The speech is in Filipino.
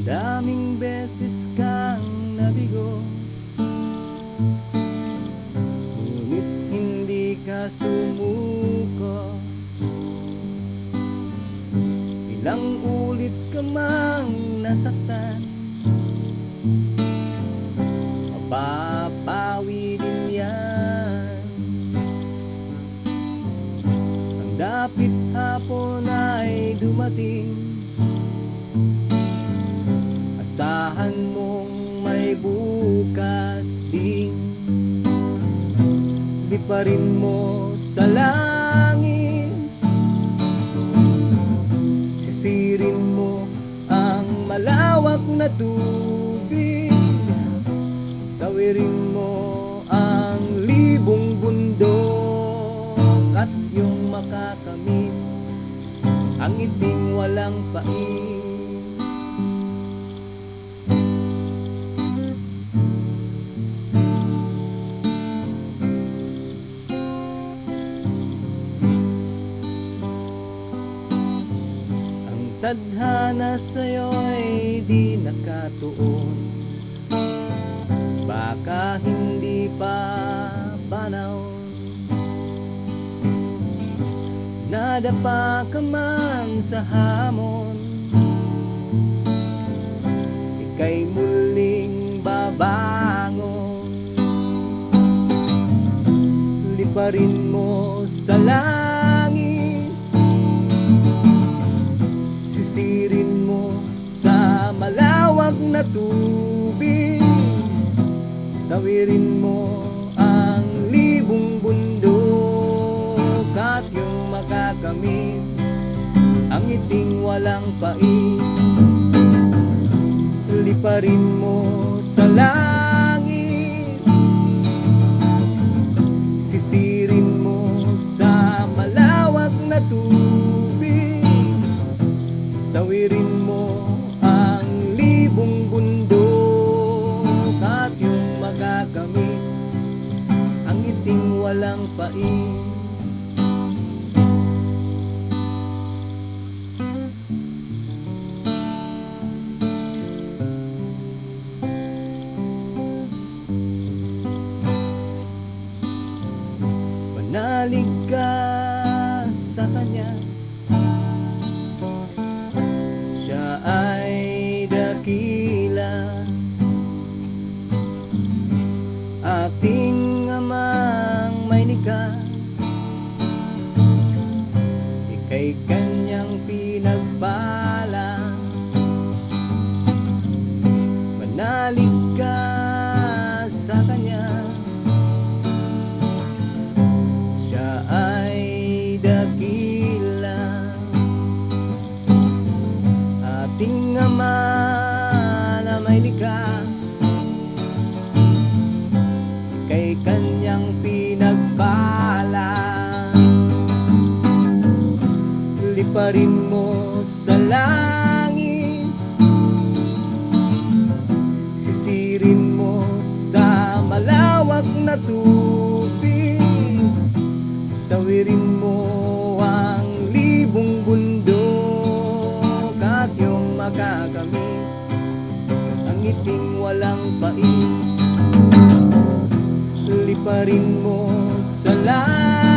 Daming beses kang nabigo, ngunit hindi ka sumuko. Ilang ulit ka mang nasaktan, mapapawi din yan. Ang dapit hapon ay dumating, asahan mong may bukas din. Liparin mo sa langit, sisirin mo ang malawak na tubig, tawirin mo ang libong bundok, at yung makakamit ang ngiting walang pait. Tadhana sa'yo'y di nakatuon, baka hindi pa panahon. Nadapa ka man sa hamon, ika'y muling babangon. Liparin mo sa langit, sisirin mo sa malawak na tubig, tawirin mo ang libong bundok, at yung makakamit ang ngiting walang pait. Liparin mo sa langit, sisirin mo sa malawak na tubig, tawirin mo ang libong bundok, at yung magagamit ang ngiting walang pait. Manalig ka sa kanya, siya ay dakila, ating amang may nikah, ika'y kanyang pinagpala. Manalig ka sa kanya, siya ay dakila, ating ama na may likha, ika'y kanyang pinagpala. Liparin mo sa langit, sisirin mo sa malawak na tubig, tawirin mo ang libong bundok, at yung makakamit ang ngiting walang pait. Liparin mo sa langit,